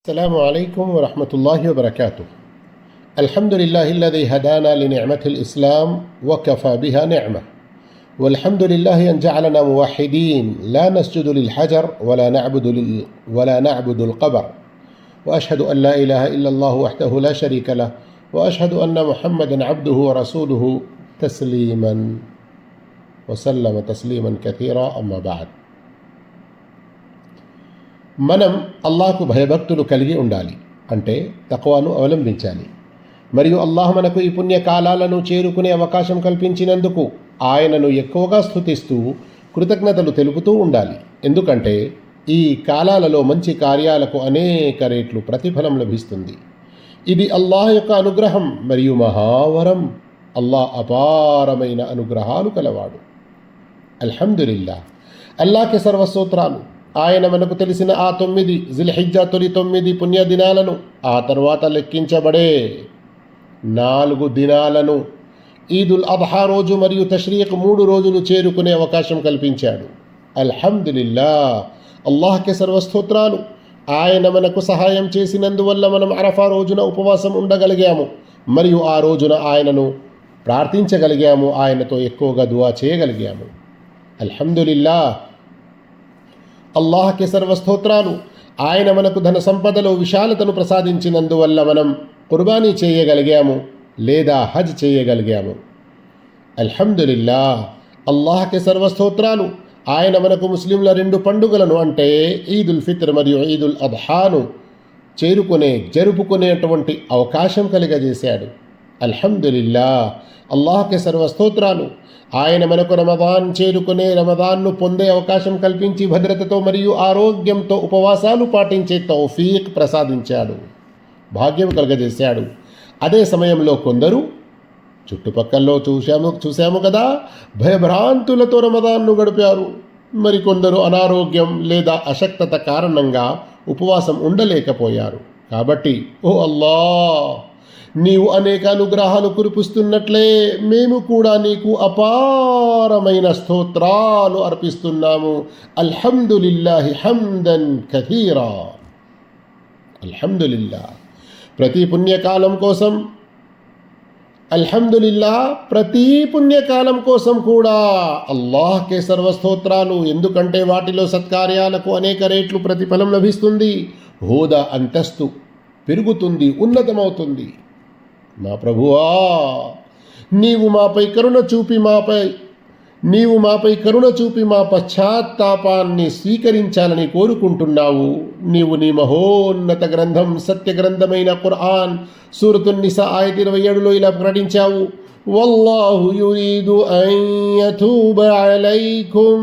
السلام عليكم ورحمة الله وبركاته. الحمد لله الذي هدانا لنعمة الإسلام وكفى بها نعمة، والحمد لله أن جعلنا موحدين لا نسجد للحجر ولا نعبد القبر، وأشهد أن لا إله إلا الله وحده لا شريك له، وأشهد أن محمدا عبده ورسوله تسليما وسلم تسليما كثيرا. أما بعد، మనం అల్లాహ్కు భయభక్తులు కలిగి ఉండాలి, అంటే తక్వాను అవలంబించాలి. మరియు అల్లాహ్ మనకు ఈ పుణ్యకాలాలను చేరుకునే అవకాశం కల్పించినందుకు ఆయనను ఎక్కువగా స్తుతిస్తూ కృతజ్ఞతలు తెలుపుతూ ఉండాలి. ఎందుకంటే ఈ కాలాలలో మంచి కార్యాలకు అనేక రెట్లు ప్రతిఫలం లభిస్తుంది. ఇది అల్లాహ్ యొక్క అనుగ్రహం మరియు మహావరం. అల్లాహ్ అపారమైన అనుగ్రహాలు కలవాడు. అల్హమ్దులిల్లాహ్, అల్లాహ్కి సర్వస్తోత్రాలు. ఆయన మనకు తెలిసిన ఆ 9 జిల్హిజ్జా తొలి 9 పుణ్య దినాలను, ఆ తర్వాత లెక్కించబడే 4 దినాలను, ఈదుల్ అద్హా రోజు మరియు తష్రీక్ 3 రోజులు చేరుకునే అవకాశం కల్పించాడు. అల్హమ్దులిల్లాహ్, అల్లాహ్కి సర్వస్తోత్రాలు. ఆయన మనకు సహాయం చేసినందువల్ల మనం అరఫా రోజున ఉపవాసం ఉండగలిగాము మరియు ఆ రోజున ఆయనను ప్రార్థించగలిగాము, ఆయనతో ఎక్కువగా దుఆ చేయగలిగాము. అల్హమ్దులిల్లాహ్, అల్లాహ్కి సర్వస్తోత్రాలు. ఆయన మనకు ధన సంపదలో విశాలతను ప్రసాదించినందువల్ల మనం కుర్బానీ చేయగలిగాము లేదా హజ్ చేయగలిగాము. అల్హమ్దులిల్లాహ్, అల్లాహ్కి సర్వస్తోత్రాలు. ఆయన మనకు ముస్లింల 2 పండుగలను, అంటే ఈదుల్ ఫిత్ర్ మరియు ఈదుల్ అద్హాను జరుపుకునేటువంటి అవకాశం కలిగజేశాడు. అల్హమ్దులిల్లాహ్, అల్లాహ్కి సర్వస్తోత్రాలు. ఆయన మనకు రమదాన్ను పొందే అవకాశం కల్పించి భద్రతతో మరియు ఆరోగ్యంతో ఉపవాసాలు పాటించే తౌఫీక్ ప్రసాదించాడు, భాగ్యం కలగజేశాడు. అదే సమయంలో కొందరు చుట్టుపక్కల్లో చూశాము కదా, భయభ్రాంతులతో రమదాన్ను గడిపారు. మరికొందరు అనారోగ్యం లేదా అశక్తత కారణంగా ఉపవాసం ఉండలేకపోయారు. కాబట్టి ఓ అల్లాహ్, నీవు అనేక అనుగ్రహాలు కురిపిస్తున్నట్లే మేము కూడా నీకు అపారమైన స్తోత్రాలు అర్పిస్తున్నాము. అల్హమ్దులిల్లాహి హమ్దన్ కథీరా. అల్హమ్దులిల్లాహ్, ప్రతి పుణ్యకాలం కోసం కూడా అల్లాహ్కే సర్వస్తోత్రాలు. ఎందుకంటే వాటిలో సత్కార్యాలకు అనేక రెట్లు ప్రతిఫలం లభిస్తుంది, హోదా అంతస్తు పెరుగుతుంది, ఉన్నతమవుతుంది. మా ప్రభువా, నీవు మాపై కరుణ చూపి మా పశ్చాత్తాపాన్ని స్వీకరించాలని కోరుకుంటున్నావు. నీవు నీ మహోన్నత గ్రంథం, సత్య గ్రంథమైన ఖురాన్ సూరతున్ నిసా ఆయత్ 27లో ఇలా ప్రకటించావు, వల్లాహు యురీదు అన్ యతూబ అలైకుం.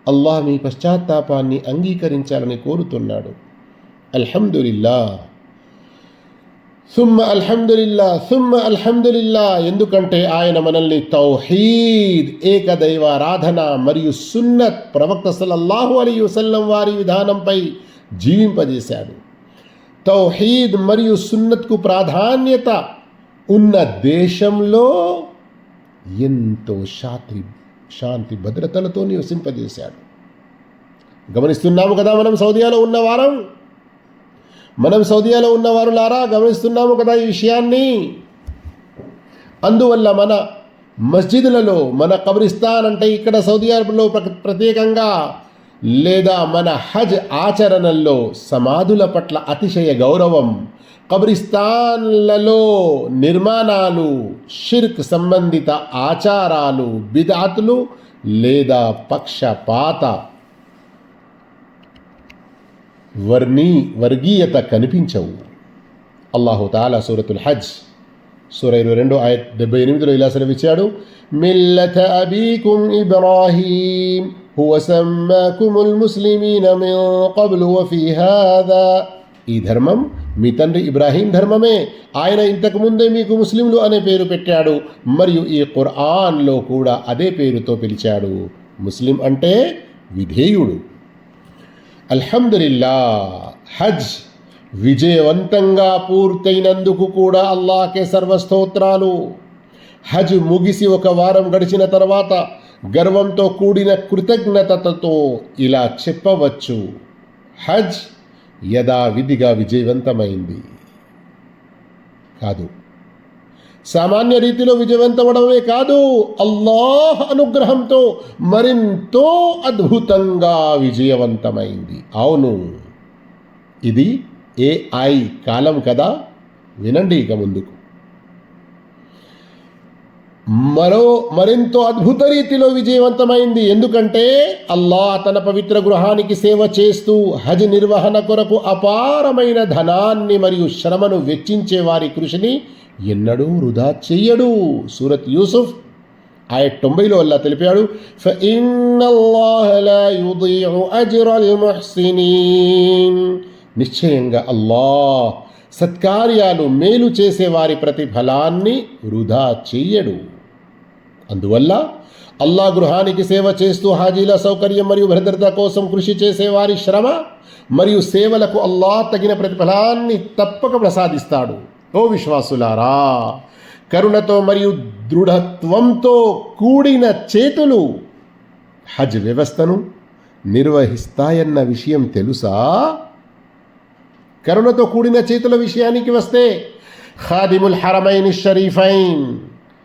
అల్లాహ్ మీ పశ్చాత్తాపాన్ని అంగీకరించాలని కోరుతున్నాడు. అల్హమ్దులిల్లాహ్, సుమ్మ అల్హమ్దులిల్లాహ్, ఎందుకంటే ఆయన మనల్ని తౌహీద్, ఏకదైవారాధన మరియు సున్నత్, ప్రవక్త సల్లల్లాహు అలైహి వసల్లం వారి విధానంపై జీవింపజేశాడు. తౌహీద్ మరియు సున్నత్కు ప్రాధాన్యత ఉన్న దేశంలో ఎంతో శాంతి భద్రతలతో నివసింపజేశాడు. గమనిస్తున్నాము కదా, మనం సౌదియాలో ఉన్నవారులారా గమనిస్తున్నాము కదా ఈ విషయాన్ని. అందువల్ల మన మస్జిదులలో, మన కబ్రిస్తాన్ అంటే ఇక్కడ సౌదీ అరబ్లో ప్రత్యేకంగా, లేదా మన హజ్ ఆచరణల్లో సమాధుల పట్ల అతిశయ గౌరవం, కబ్రిస్తాన్లలో నిర్మాణాలు, షిర్క్ సంబంధిత ఆచారాలు, బిద్అతులు లేదా పక్షపాత వర్గీయత కనిపించవు. అల్లాహు తాలా సూరతుల్ హజ్ సూర 22 ఆయత్ 78లో ఇలా సెలవిచ్చాడు, మిల్లత అబీకుం ఇబ్రాహీం హువ సమ్మాకుముల్ ముస్లిమీన మిన్ ఖబ్లు వఫీ హాదా. ఈ ధర్మం మీ తండ్రి ఇబ్రాహీం ధర్మమే. ఆయన ఇంతకు ముందే మీకు ముస్లింలు అనే పేరు పెట్టాడు మరియు ఈ ఖురాన్లో కూడా అదే పేరుతో పిలిచాడు. ముస్లిం అంటే విధేయుడు. అల్హమ్దులిల్లాహ్, హజ్ విజయవంతంగా పూర్తయినందుకు కూడా అల్లాహ్కే సర్వస్తోత్రాలు. హజ్ ముగిసి 1 వారం గడిచిన తర్వాత గర్వంతో కూడిన కృతజ్ఞతతో ఇలా చెప్పవచ్చు, హజ్ యథావిధిగా విజయవంతమైంది కాదు. సామాన్య రీతిలో విజయవంతమవడమే కాదు, అల్లాహ్ అనుగ్రహంతో మరింతో అద్భుతంగా విజయవంతమైంది. అవును, ఇది AI కాలం కదా. వినండి ఇక ముందుకు. మరింతో అద్భుత రీతిలో విజయవంతమైంది. ఎందుకంటే అల్లాహ్ తన పవిత్ర గృహానికి సేవ చేస్తూ హజ్ నిర్వహణ కొరకు అపారమైన ధనాన్ని మరియు శ్రమను వెచ్చించే వారి కృషిని ఎన్నడూ వృధా చెయ్యడు. సూరత్ యూసుఫ్ ఆయట్ 90లో అల్లాహ్ తెలిపాడు, ఫఇన్నల్లాహ లా యుదీఉ అజ్రల్ ముహ్సినీన్. నిశ్చయంగా అల్లాహ్ సత్కార్యాలు మేలు చేసే వారి ప్రతిఫలాన్ని వృధా చెయ్యడు. అందువల్ల అల్లాహ్ గృహానికి సేవ చేస్తూ హాజీల సౌకర్యం మరియు భద్రత కోసం కృషి చేసే వారి శ్రమ మరియు సేవలకు అల్లాహ్ తగిన ప్రతిఫలాన్ని తప్పక ప్రసాదిస్తాడు. ఓ విశ్వాసులారా, కరుణతో మరియు దృఢత్వంతో కూడిన చేతులు హజ్ వ్యవస్థను నిర్వహిస్తాయన్న విషయం తెలుసా? కరుణతో కూడిన చేతుల విషయానికి వస్తే, ఖాదిముల్ హరమైన్ షరీఫైన్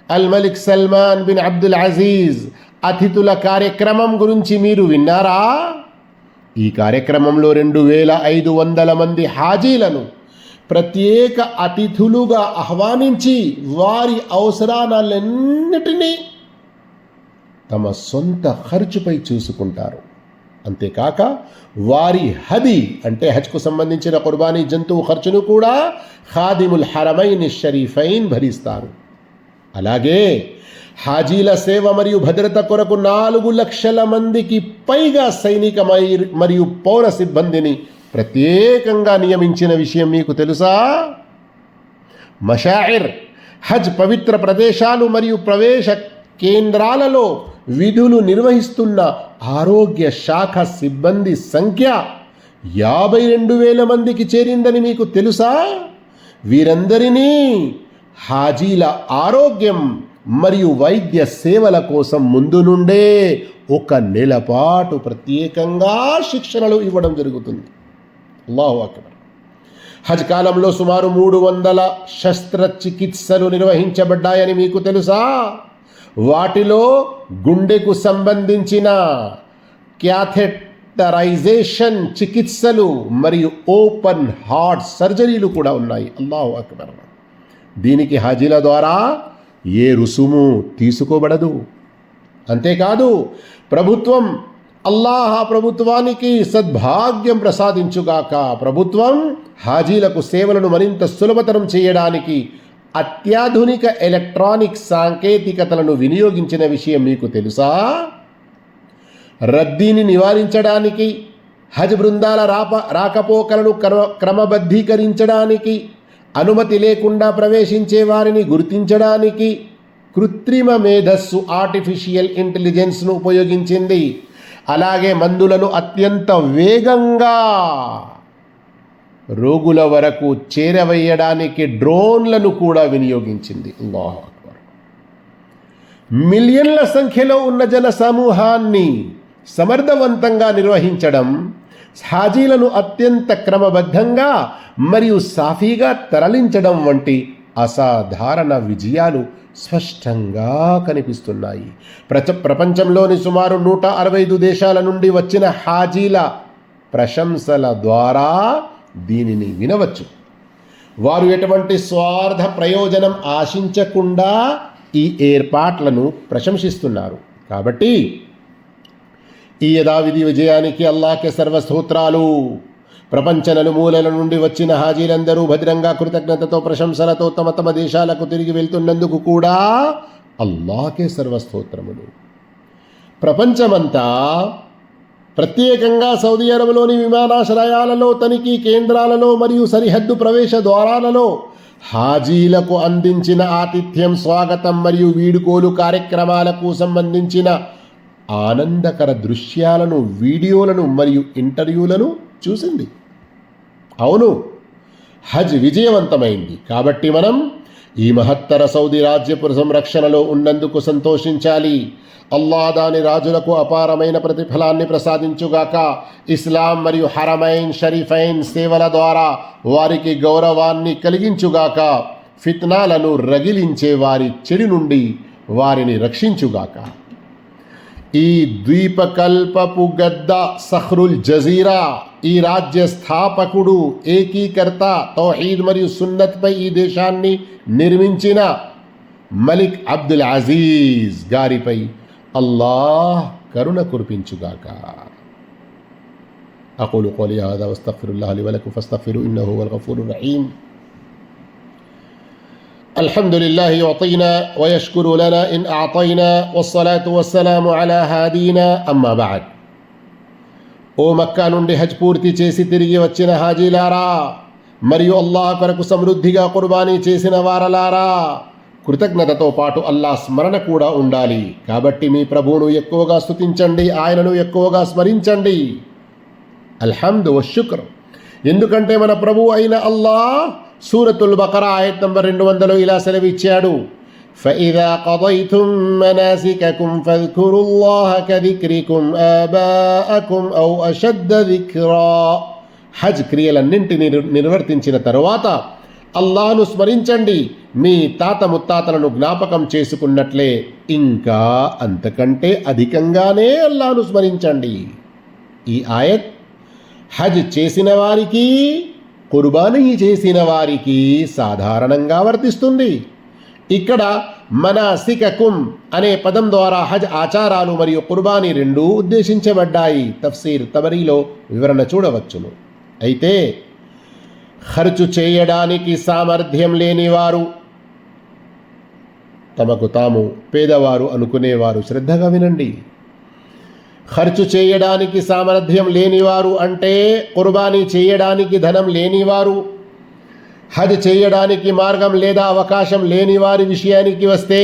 అల్ మలిక్ సల్మాన్ బిన్ అబ్దుల్ అజీజ్ అతిథుల కార్యక్రమం గురించి మీరు విన్నారా? ఈ కార్యక్రమంలో 2500 మంది హాజీలను ప్రత్యేక అతిథులుగా ఆహ్వానించి వారి అవసరాలన్నిటినీ తమ సొంత ఖర్చుపై చూసుకుంటారు. అంతేకాక వారి హది అంటే హజ్కు సంబంధించిన కుర్బానీ జంతువు ఖర్చును కూడా ఖాదిముల్ హరమైన్ షరీఫైన్ భరిస్తారు. అలాగే హాజీల సేవ మరియు భద్రత కొరకు 4 లక్షల మందికి పైగా సైనిక మరియు పౌర సిబ్బందిని ప్రత్యేకంగా నియమించిన విషయం మీకు తెలుసా? మషాయిర్, హజ్ పవిత్ర ప్రదేశాలు మరియు ప్రవేశ కేంద్రాలలో విధులు నిర్వహిస్తున్న ఆరోగ్య శాఖ సిబ్బంది సంఖ్య 52,000 మందికి చేరిందని మీకు తెలుసా? వీరందరినీ హాజీల ఆరోగ్యం మరియు వైద్య సేవల కోసం ముందు నుండే 1 నెల పాటు ప్రత్యేకంగా శిక్షణలు ఇవ్వడం జరుగుతుంది. అల్లాహు అక్బర్. హజ్ కాలంలో సుమారు 300 శస్త్రచికిత్సలు నిర్వహించబడ్డాయని మీకు తెలుసా? వాటిలో గుండెకు సంబంధించిన క్యాథెటరైజేషన్ చికిత్సలు మరియు ఓపెన్ హార్ట్ సర్జరీలు కూడా ఉన్నాయి. అల్లాహు అక్బర్. దీనికి హాజీల ద్వారా ఏ రుసుము తీసుకోబడదు. అంతేకాదు, ప్రభుత్వానికి సద్భాగ్యం ప్రసాదించుగాక. ప్రభుత్వం హాజీలకు సేవలను మరింత సులభతరం చేయడానికి అత్యాధునిక ఎలక్ట్రానిక్ సాంకేతికతలను వినియోగించిన విషయం మీకు తెలుసా? రద్దీని నివారించడానికి, హజ్ బృందాల రాకపోకలను క్రమబద్ధీకరించడానికి, అనుమతి లేకుండా ప్రవేశించే వారిని గుర్తించడానికి కృత్రిమ మేధస్సు ఆర్టిఫిషియల్ ఇంటెలిజెన్స్ను ఉపయోగించింది. అలాగే మందులను అత్యంత వేగంగా రోగుల వరకు చేరవేయడానికి డ్రోన్లను కూడా వినియోగించింది. అల్లాహు అక్బర్. మిలియన్ల సంఖ్యలో ఉన్న జన సమూహాన్ని సమర్థవంతంగా నిర్వహించడం, హాజీలను అత్యంత క్రమబద్ధంగా మరియు సాఫీగా తరలించడం వంటి అసాధారణ విజయాలు స్పష్టంగా కనిపిస్తున్నాయి. ప్రపంచంలోని సుమారు 165 దేశాల నుండి వచ్చిన హాజీల ప్రశంసల ద్వారా దీనిని వినవచ్చు. వారు ఎటువంటి స్వార్థ ప్రయోజనం ఆశించకుండా ఈ ఏర్పాట్లను ప్రశంసిస్తున్నారు. కాబట్టి ఈ యథావిధి విజయానికి అల్లాహ్కే సర్వస్తోత్రాలు. ప్రపంచ నలుమూలల నుండి వచ్చిన హాజీలందరూ భద్రంగా కృతజ్ఞతతో ప్రశంసలతో తమ తమ దేశాలకు తిరిగి వెళ్తున్నందుకు కూడా అల్లాహ్కే సర్వస్తోత్రములు. ప్రపంచమంతా, ప్రత్యేకంగా సౌదీ అరబ్లోని విమానాశ్రయాలలో, తనిఖీ కేంద్రాలలో మరియు సరిహద్దు ప్రవేశ ద్వారాలలో హాజీలకు అందించిన ఆతిథ్యం, స్వాగతం మరియు వీడుకోలు కార్యక్రమాలకు సంబంధించిన ఆనందకర దృశ్యాలను, వీడియోలను మరియు ఇంటర్వ్యూలను చూసింది. అవును, హజ్ విజయవంతమైంది. కాబట్టి మనం ఈ మహత్తర సౌదీ రాజ్యపు సంరక్షణలో ఉన్నందుకు సంతోషించాలి. అల్లాహ్ దాని రాజులకు అపారమైన ప్రతిఫలాన్ని ప్రసాదించుగాక. ఇస్లాం మరియు హరమైన్ షరీఫైన్ సేవల ద్వారా వారికి గౌరవాన్ని కలిగించుగాక. ఫిత్నాలను రగిలించే వారి చెడి నుండి వారిని రక్షించుగాక. ఈ ద్వీపకల్పపు గద్ద సహ్రుల్ జజీరా, ఈ రాజ్య స్థాపకుడు, ఏకీకర్త, తౌహీద్ మరియు సున్నత్పై ఈ దేశాన్ని నిర్మించిన మలిక్ అబ్దుల్ అజీజ్ గారిపై అల్లాహ్ కరుణ కురిపించుగాక. అఖూలు ఖౌలీ హాదా వస్తగ్ఫిరుల్లాహ లీ వలకుం ఫస్తగ్ఫిరూ ఇన్నహు హువల్ గఫూరుర్ రహీమ్. الحمد لله يعطينا ويشكر لنا إن أعطينا والصلاة والسلام على هادينا أما بعد. ఓ మక్కా నుండి హజ్ పూర్తి చేసి తిరిగి వచ్చిన హాజీలారా మరియు అల్లాహ్ కొరకు సమృద్ధిగా కుర్బానీ చేసిన వారలారా, కృతజ్ఞతతో పాటు అల్లాహ్ స్మరణ కూడా ఉండాలి. కాబట్టి మీ ప్రభువును ఎక్కువగా స్తుతించండి, ఆయనను ఎక్కువగా స్మరించండి. అల్హమ్దు వశుక్ర్. ఎందుకంటే మన ప్రభువు అయిన అల్లాహ్ సూరతుల్ బకరా ఆయత్ నంబర్ 200 ఇలా సెలవిచ్చాడు, فَإِذَا قَضَيْتُم مَّنَاسِكَكُمْ فَاذْكُرُوا اللَّهَ كَذِكْرِكُمْ آبَاءَكُمْ أَوْ أَشَدَّ ذِكْرًا. హజ్ క్రియలన్నింటినీ నిర్వర్తించిన తరువాత అల్లాహ్ను స్మరించండి, మీ తాత ముత్తాతలను జ్ఞాపకం చేసుకున్నట్లే, ఇంకా అంతకంటే అధికంగానే అల్లాహ్ను స్మరించండి. ఈ ఆయత్ హజ్ చేసిన వారికి, కుర్బానీ చేసిన వారికి సాధారణంగా వర్తిస్తుంది. ఇక్కడ మనాసికకుం అనే పదం ద్వారా హజ్ ఆచారాలు మరియు కుర్బానీ రెండూ ఉద్దేశించబడ్డాయి. తఫ్సీర్ తబరీలో వివరణ చూడవచ్చును. అయితే ఖర్చు చేయడానికి సామర్థ్యం లేనివారు, తమకు తాము పేదవారు అనుకునేవారు శ్రద్ధగా వినండి. ఖర్చు చేయడానికి సామర్థ్యం లేనివారు అంటే కుర్బానీ చేయడానికి ధనం లేనివారు, హజ్ చేయడానికి మార్గం లేదా అవకాశం లేని వారి విషయానికి వస్తే,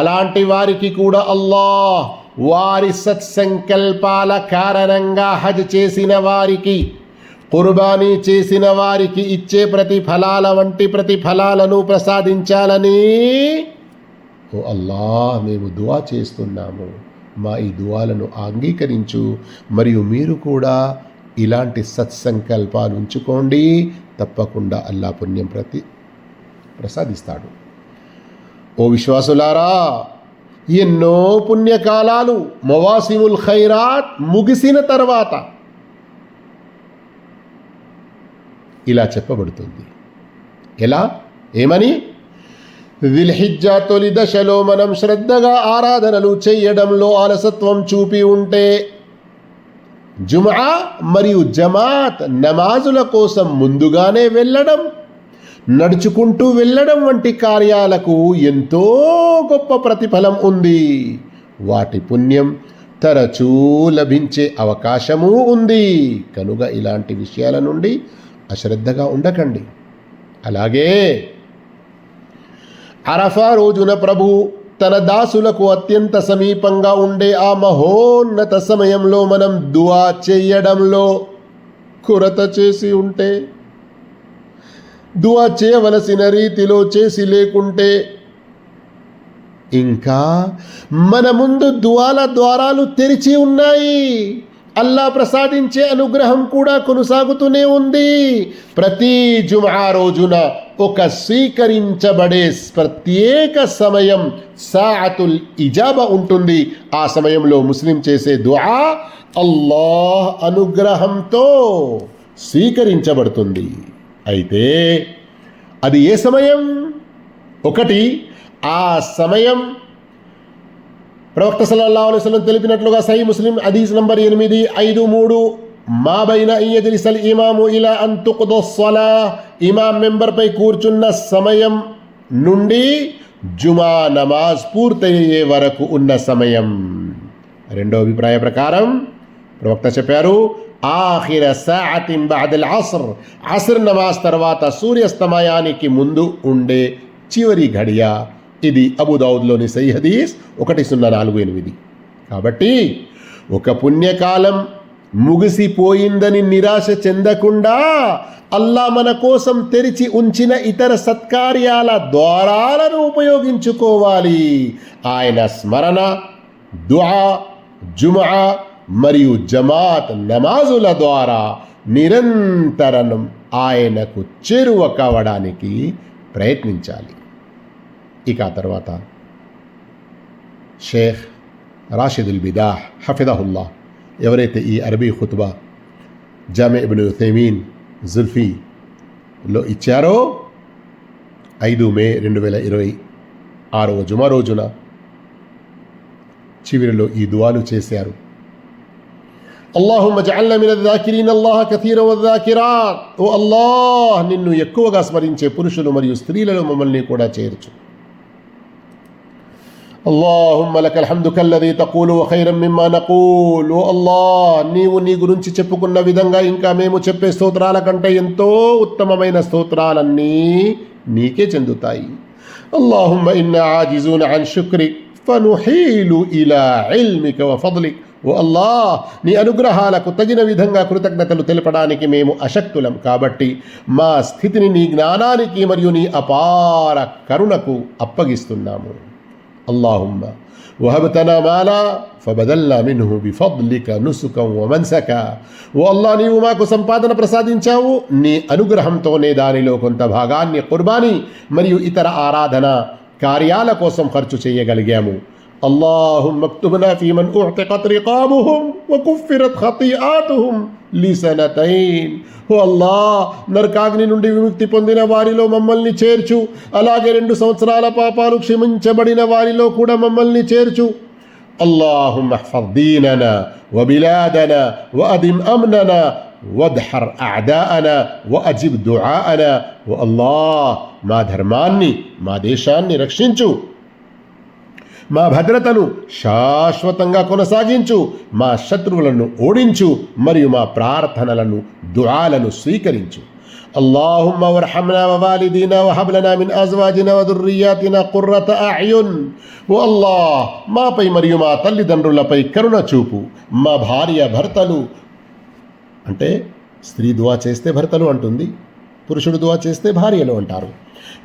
అలాంటి వారికి కూడా అల్లాహ్ వారి సత్సంకల్పాల కారణంగా హజ్ చేసిన వారికి, కుర్బానీ చేసిన వారికి ఇచ్చే ప్రతిఫలాల వంటి ప్రతిఫలాలను ప్రసాదించాలని ఓ అల్లాహ్ మేము దువా చేస్తున్నాము. మా ఈ దువాలను అంగీకరించు, మరియు మీరు కూడా ఇలాంటి సత్సంకల్పాలు ఉంచుకోండి. తప్పకుండా అల్లాహ్ పుణ్యం ప్రసాదిస్తాడు. ఓ విశ్వాసులారా, ఎన్నో పుణ్యకాలాలు మవాసిముల్ ఖైరాత్ ముగిసిన తర్వాత ఇలా చెప్పబడుతుంది. ఎలా? ఏమని? దిల్హిజ్జా తొలి దశలో మనం శ్రద్ధగా ఆరాధనలు చేయడంలో అలసత్వం చూపి ఉంటే, జుమా మరియు జమాత్ నమాజుల కోసం ముందుగానే వెళ్ళడం, నడుచుకుంటూ వెళ్ళడం వంటి కార్యాలకు ఎంతో గొప్ప ప్రతిఫలం ఉంది. వాటి పుణ్యం తరచూ లభించే అవకాశమూ ఉంది. కనుక ఇలాంటి విషయాల నుండి అశ్రద్ధగా ఉండకండి. అలాగే అరఫా రోజున ప్రభు తన దాసులకు అత్యంత సమీపంగా ఉండే ఆ మహోన్నత సమయంలో మనం దువా చేయడంలో కొరత చేసి ఉంటే, దువా చేయవలసిన రీతిలో చేసి లేకుంటే, ఇంకా మన ముందు దువాల ద్వారాలు తెరిచి ఉన్నాయి. అల్లాహ్ ప్రసాదించే అనుగ్రహం కూడా కొనసాగుతూనే ఉంది. ప్రతి జుమా రోజున ఒక స్వీకరించబడే ప్రత్యేక సమయం సాఅతుల్ ఇజాబా ఉంటుంది. ఆ సమయంలో ముస్లిం చేసే దుఆ అల్లాహ్ అనుగ్రహంతో స్వీకరించబడుతుంది. అయితే అది ఏ సమయం? ఒకటి, ఆ సమయం ప్రవక్త సల్లల్లాహు అలైహి వసల్లం తెలిపినట్లుగా సహీ ముస్లిం హదీస్ నంబర్ 853, మా బైన యజ్లిసల్ ఇమాము ఇలా అన్ తుఖ్దా స్సలాహ్, ఇమాం మెంబర్పై కూర్చున్న సమయం నుండి జుమా నమాజ్ పూర్తయ్యే వరకు ఉన్న సమయం. రెండో అభిప్రాయ ప్రకారం ప్రవక్త చెప్పారు, ఆఖిర సాఅతిన్ బఅదల్ అస్ర్, అస్ర్ నమాజ్ తర్వాత సూర్యాస్తమయానికి ముందు ఉండే చివరి ఘడియ. ఇది అబూదావుద్లోని సహీ హదీస్ 1048. కాబట్టి ఒక పుణ్యకాలం ముగిసిపోయిందని నిరాశ చెందకుండా అల్లా మన కోసం తెరిచి ఉంచిన ఇతర సత్కార్యాల ద్వారాలను ఉపయోగించుకోవాలి. ఆయన స్మరణ, దుఆ, జుమా మరియు జమాత్ నమాజుల ద్వారా నిరంతరం ఆయనకు చేరువ కావడానికి ప్రయత్నించాలి. ఇక తర్వాత షేఖ్ రాషిదుల్ బిదాహ్ హఫిదహుల్లా ఎవరైతే ఈ అరబీ ఖుత్బా జామి ఇబ్న్ ఉథైమీన్ జుల్ఫీలో ఇచ్చారో 5 మే 2026 జుమా రోజున చివరిలో ఈ దుఆలు చేశారు. అల్లాహుమ్మ జఅల్నా మినద్ జాకిరీన అల్లాహ కతీరన్ వద్దాకిరాత్. ఓ అల్లాహ్, నిన్ను ఎక్కువగా స్మరించే పురుషులు మరియు స్త్రీలలో మమ్మల్ని కూడా చేర్చు. అల్లాహుమ్మ లకల్ హమ్దు కల్లదీ తఖూలు ఖైరన్ మిమ్మా నఖూల్. ఓ అల్లాహ్, నీవు నీ గురించి చెప్పుకున్న విధంగా ఇంకా మేము చెప్పే స్తోత్రాల కంటే ఎంతో ఉత్తమమైన స్తోత్రాలన్నీ నీకే చెందుతాయి. అల్లాహుమ్మ ఇన్నా ఆజిజూన అన్ శుక్రిక్ ఫనుహీలు ఇలా ఇల్మిక వ ఫద్లిక్. ఓ అల్లాహ్, నీ అనుగ్రహాలకు తగిన విధంగా కృతజ్ఞతలు తెలపడానికి మేము అశక్తులం కాబట్టి మా స్థితిని నీ జ్ఞానానికి మరియు నీ అపార కరుణకు అప్పగిస్తున్నాము. అల్లాహుమ్మ వహబ్తనా మాలా ఫబదల్నా మిన్హు బిఫద్లిక నుసుకం వమన్సక. ఓ అల్లాహ్, నీవు మాకు సంపాదన ప్రసాదించావు, నీ అనుగ్రహంతోనే దానిలో కొంత భాగాన్ని కుర్బానీ మరియు ఇతర ఆరాధన కార్యాల కోసం ఖర్చు చేయగలిగాము. اللهم اكتبنا في من اعتقت رقابهم وكفرت خطيئاتهم لسنتين. ఓ అల్లాహ్, నరకాగ్ని నుండి విముక్తి పొందిన వారిలో మమ్మల్ని చేర్చు. అలాగే 2 సంవత్సరాల పాపాలు క్షమించబడిన వారిలో కూడా మమ్మల్ని చేర్చు. اللهم احفظ ديننا وبلادنا وأدم أمننا وادحر أعداءنا وأجب دعاءنا. ఓ అల్లాహ్, మా ధర్మాన్ని మా దేశాన్ని రక్షించు, మా భద్రతను శాశ్వతంగా కొనసాగించు, మా శత్రువులను ఓడించు మరియు మా ప్రార్థనలను దుఆలను స్వీకరించు. అల్లాహుమ్మ వర్హమ్నా వవాలిదీనా వహబ్ లనా మిన్ అజ్వాజినా వదుర్రియాతినా ఖుర్రత అయున్. ఓ అల్లాహ్, మాపై మరియు మా తల్లిదండ్రులపై కరుణ చూపు. మా భార్య భర్తలు, అంటే స్త్రీ దుఆ చేస్తే భర్తలు అంటుంది, పురుషుడు దుఆ చేస్తే భార్యలు అంటారు,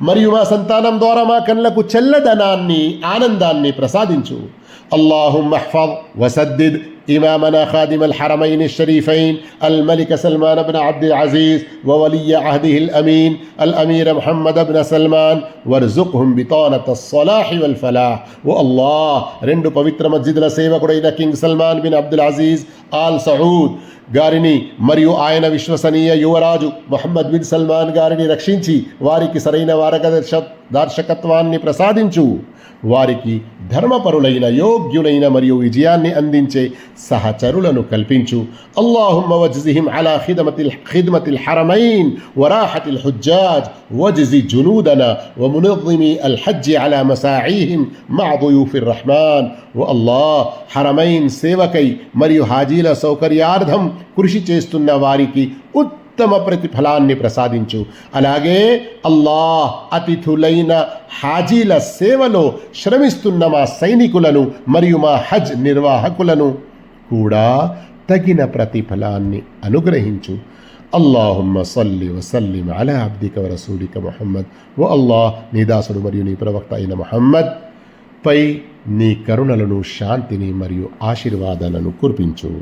మరియు మా సంతానం ద్వారా మా కళ్ళకు చల్లదనాన్ని ఆనందాన్ని ప్రసాదించు. اللهم احفظ وسدد إمامنا خادم الحرمين الشريفين الملك سلمان بن عبد العزيز وولي عهده الأمين الأمير محمد بن سلمان وارزقهم بطانة الصلاح والفلاح. والله రెండు పవిత్ర మస్జిద్ల సేవకుడైన king Salman bin Abdul Aziz Al Saud గారిని మరియు ఆయన విశ్వసనీయ యువరాజు మొహమ్మద్ బిన్ సల్మాన్ గారిని రక్షించి వారికి సరైన మార్గదర్శకత్వాన్ని ప్రసాదించు. వారికి ధర్మపరులైన, యోగ్యులైన మరియు విజయాన్ని అందించే సహచరులను కల్పించు. అల్లాహుమ్మ వజ్జిహిం అలా ఖిద్మతిల్ హరమైన్ వరాహతిల్ హుజ్జాజ్ వజ్జి జునూదనా వమునజ్జిమి అల్ హజ్జ్ అలా మసాఈహిం మఅ దుయూఫిర్ రహ్మాన్. ఓ అల్లాహ్, హరమైన్ సేవకై మరియు హాజీల సౌకర్యార్థం కృషి చేస్తున్న వారికి ఉత్తమ ప్రతిఫలాన్ని ప్రసాదించు. అలాగే అల్లాహ్, అతిథులైన హాజీల సేవలో శ్రమిస్తున్న మా సైనికులను మరియు మా హజ్ నిర్వాహకులను కూడా తగిన ప్రతిఫలాన్ని అనుగ్రహించు. అల్లాహుమ్మ సల్లి వసల్లిం అలా అబ్దిక వరసూలిక ముహమ్మద్. ఓ అల్లాహ్, నీ దాసుడు మరియు నీ ప్రవక్త అయిన ముహమ్మద్ పై నీ కరుణలను, శాంతిని మరియు ఆశీర్వాదాలను కురిపించు.